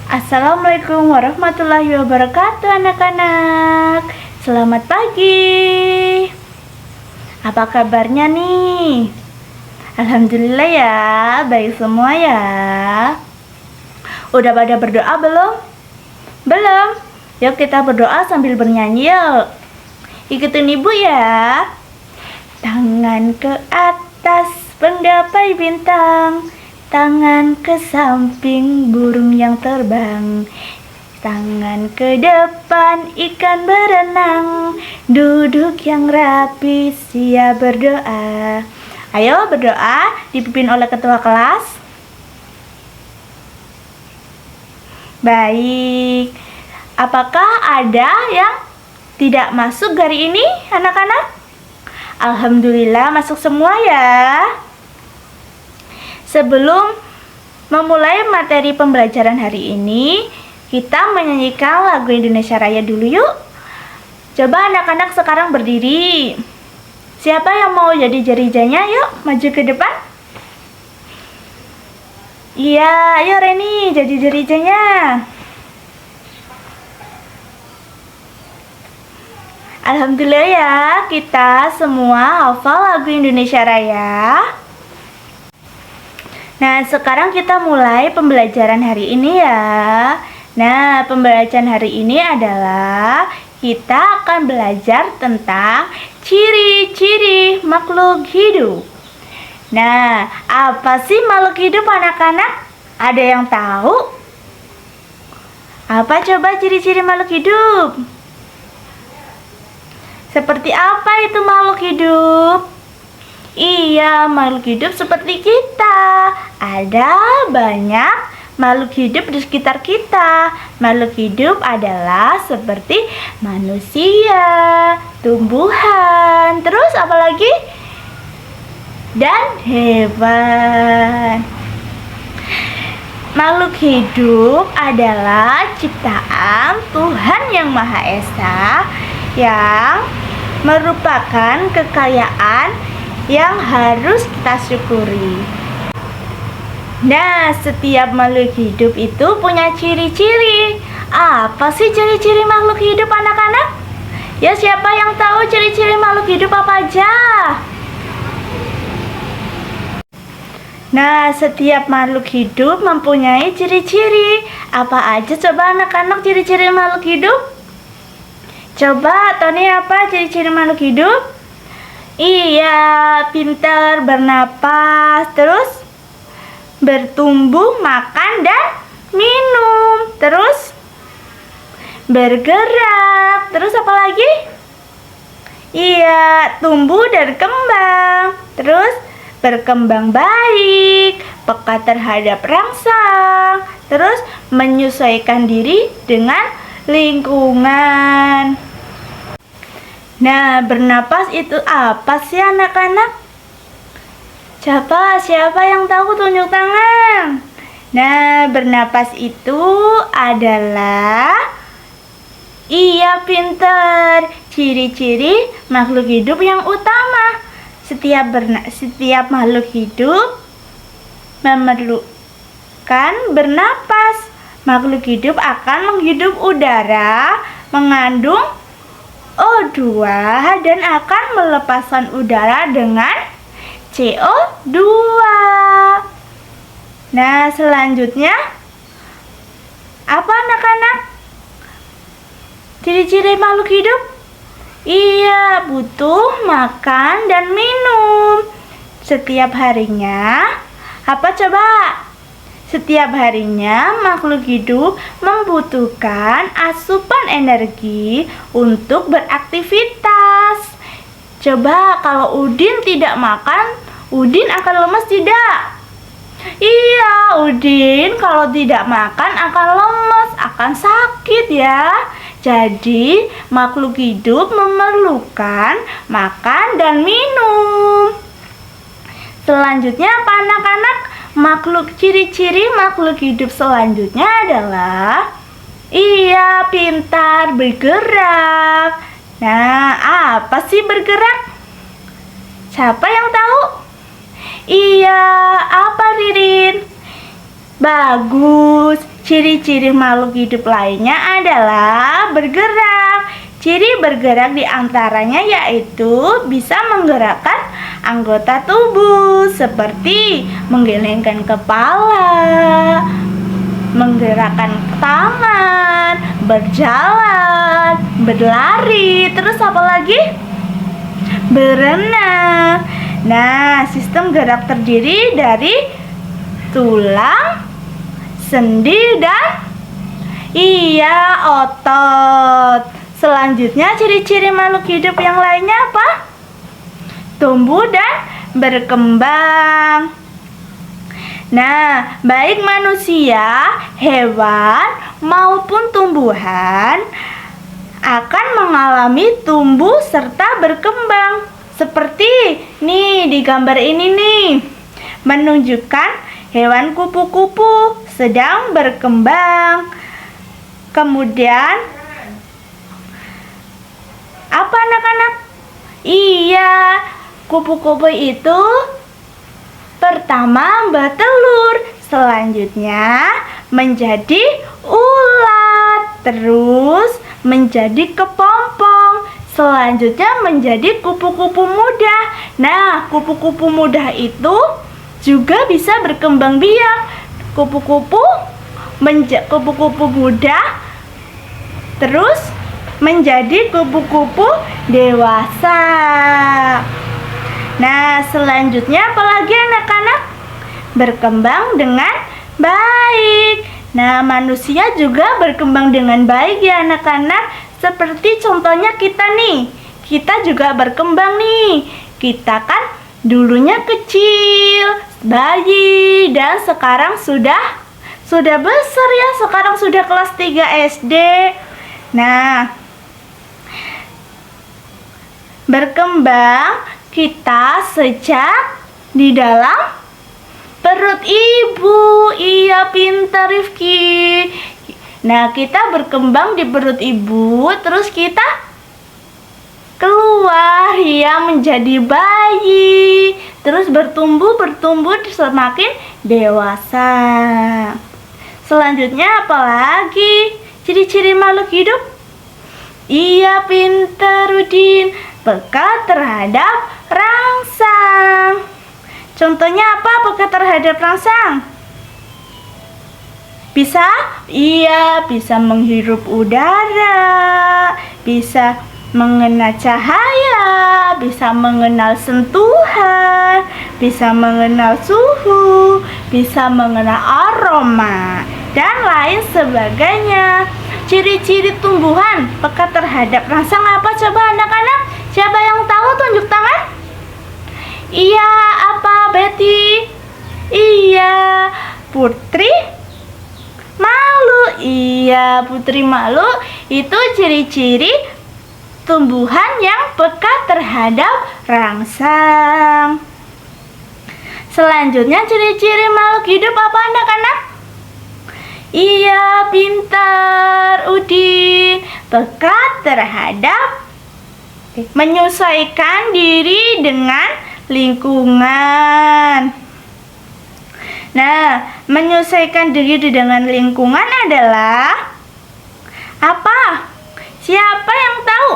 Assalamualaikum warahmatullahi wabarakatuh anak-anak. Selamat pagi. Apa kabarnya nih? Alhamdulillah ya, baik semua ya. Udah pada berdoa belum? Belum? Yuk kita berdoa sambil bernyanyi yuk. Ikutin ibu ya. Tangan ke atas menggapai bintang, tangan ke samping burung yang terbang, tangan ke depan ikan berenang, duduk yang rapi siap berdoa. Ayo berdoa, dipimpin oleh ketua kelas. Baik. Apakah ada yang tidak masuk hari ini anak-anak? Alhamdulillah masuk semua ya. Sebelum memulai materi pembelajaran hari ini, kita menyanyikan lagu Indonesia Raya dulu yuk. Coba anak-anak sekarang berdiri. Siapa yang mau jadi jarijanya? Yuk maju ke depan. Iya, ayo Reni jadi jarijanya. Alhamdulillah ya, kita semua hafal lagu Indonesia Raya. Nah, sekarang kita mulai pembelajaran hari ini ya. Nah, pembelajaran hari ini adalah kita akan belajar tentang ciri-ciri makhluk hidup. Nah, apa sih makhluk hidup anak-anak? Ada yang tahu? Apa coba ciri-ciri makhluk hidup? Seperti apa itu makhluk hidup? Iya, makhluk hidup seperti kita. Ada banyak makhluk hidup di sekitar kita. Makhluk hidup adalah seperti manusia, tumbuhan, terus apa lagi? Dan hewan. Makhluk hidup adalah ciptaan Tuhan Yang Maha Esa yang merupakan kekayaan yang harus kita syukuri. Nah, setiap makhluk hidup itu punya ciri-ciri. Apa sih ciri-ciri makhluk hidup anak-anak? Ya, siapa yang tahu ciri-ciri makhluk hidup apa aja? Nah, setiap makhluk hidup mempunyai ciri-ciri. Apa aja coba anak-anak ciri-ciri makhluk hidup? Coba, Tony, apa ciri-ciri makhluk hidup? Iya, pintar, bernapas, terus bertumbuh, makan, dan minum. Terus bergerak. Terus apa lagi? Iya, tumbuh dan kembang. Terus berkembang baik, peka terhadap rangsang. Terus menyesuaikan diri dengan lingkungan. Nah, bernapas itu apa sih anak-anak? Siapa yang tahu tunjuk tangan? Nah, bernapas itu adalah iya, pintar. Ciri-ciri makhluk hidup yang utama. Setiap makhluk hidup memerlukan bernapas. Makhluk hidup akan menghirup udara mengandung O2 dan akan melepaskan udara dengan CO2. Nah, selanjutnya apa anak-anak? Ciri-ciri makhluk hidup? Iya, butuh makan dan minum. Setiap harinya, apa coba? Setiap harinya makhluk hidup membutuhkan asupan energi untuk beraktivitas. Coba kalau Udin tidak makan, Udin akan lemas tidak? Iya, Udin kalau tidak makan akan lemas, akan sakit ya. Jadi makhluk hidup memerlukan makan dan minum. Selanjutnya apa anak-anak? Ciri-ciri makhluk hidup selanjutnya adalah iya, pintar, bergerak. Nah, apa sih bergerak? Siapa yang tahu? Iya, apa Ririn? Bagus. Ciri-ciri makhluk hidup lainnya adalah bergerak. Ciri bergerak diantaranya yaitu bisa menggerakkan anggota tubuh seperti menggelengkan kepala, menggerakkan tangan, berjalan, berlari, terus apa lagi? Berenang. Nah, sistem gerak terdiri dari tulang, sendi, dan otot. Selanjutnya, ciri-ciri makhluk hidup yang lainnya apa? Tumbuh dan berkembang. Nah, baik manusia, hewan, maupun tumbuhan akan mengalami tumbuh serta berkembang. Seperti nih di gambar ini nih, menunjukkan hewan kupu-kupu sedang berkembang. Kemudian apa anak-anak? Iya, kupu-kupu itu pertama bertelur, selanjutnya menjadi ulat, terus menjadi kepompong, selanjutnya menjadi kupu-kupu muda. Nah, kupu-kupu muda itu juga bisa berkembang biak. Kupu-kupu muda terus menjadi kupu-kupu dewasa. Nah, selanjutnya apalagi anak-anak? Berkembang dengan baik. Nah, manusia juga berkembang dengan baik ya anak-anak. Seperti contohnya kita nih. Kita juga berkembang nih. Kita kan dulunya kecil, bayi, dan sekarang sudah besar ya. Sekarang sudah kelas 3 SD. Nah, berkembang kita sejak di dalam perut ibu. Iya, pintar Rifki. Nah, kita berkembang di perut ibu, terus kita keluar ya menjadi bayi, terus bertumbuh semakin dewasa. Selanjutnya apalagi ciri-ciri makhluk hidup? Iya, pintar Udin. Peka terhadap rangsang. Contohnya apa peka terhadap rangsang? Bisa? Iya, bisa menghirup udara, bisa mengenal cahaya, bisa mengenal sentuhan, bisa mengenal suhu, bisa mengenal aroma, dan lain sebagainya. Ciri-ciri tumbuhan peka terhadap rangsang apa coba anak-anak? Siapa yang tahu tunjuk tangan? Iya, apa Betty? Iya, putri malu. Iya, putri malu itu ciri-ciri tumbuhan yang peka terhadap rangsang. Selanjutnya ciri-ciri makhluk hidup apa anak-anak? Iya, pintar Udin. Peka terhadap menyesuaikan diri dengan lingkungan. Nah, menyesuaikan diri dengan lingkungan adalah apa? Siapa yang tahu?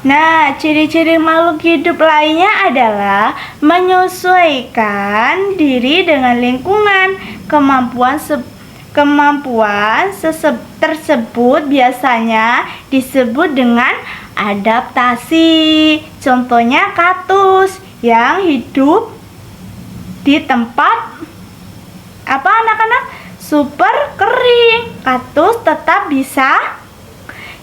Nah, ciri-ciri makhluk hidup lainnya adalah menyesuaikan diri dengan lingkungan. Kemampuan tersebut biasanya disebut dengan adaptasi. Contohnya kaktus yang hidup di tempat apa anak-anak? Super kering. Kaktus tetap bisa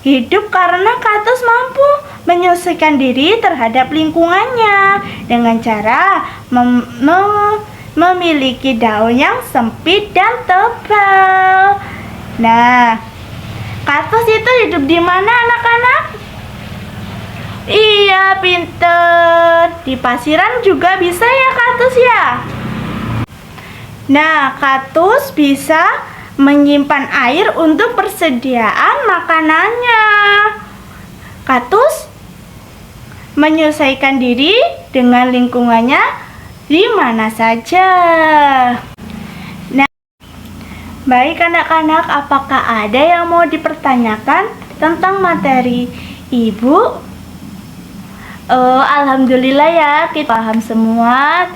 hidup karena kaktus mampu menyesuaikan diri terhadap lingkungannya dengan cara memiliki daun yang sempit dan tebal. Nah, kaktus itu hidup di mana anak-anak? Iya, pinter. Di pasiran juga bisa ya kaktus ya. Nah, kaktus bisa menyimpan air untuk persediaan makanannya. Kaktus menyesuaikan diri dengan lingkungannya di mana saja. Nah, Baik anak-anak, apakah ada yang mau dipertanyakan tentang materi Ibu? Alhamdulillah ya, kita paham semua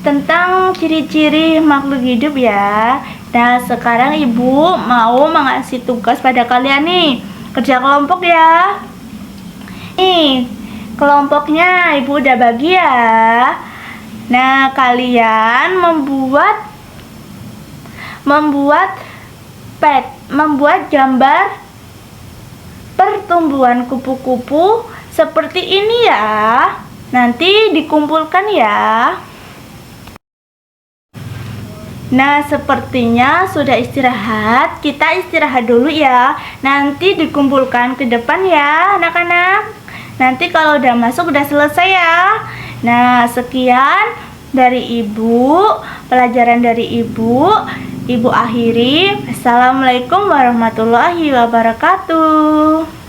tentang ciri-ciri makhluk hidup ya. Nah, sekarang Ibu mau mengasih tugas pada kalian nih, kerja kelompok ya. Nih, kelompoknya Ibu udah bagi ya. Nah, kalian membuat gambar pertumbuhan kupu-kupu seperti ini ya. Nanti dikumpulkan ya. Nah, sepertinya sudah istirahat. Kita istirahat dulu ya. Nanti dikumpulkan ke depan ya, anak-anak. Nanti kalau udah masuk udah selesai ya. Nah, sekian dari Ibu, pelajaran dari Ibu akhiri. Assalamualaikum warahmatullahi wabarakatuh.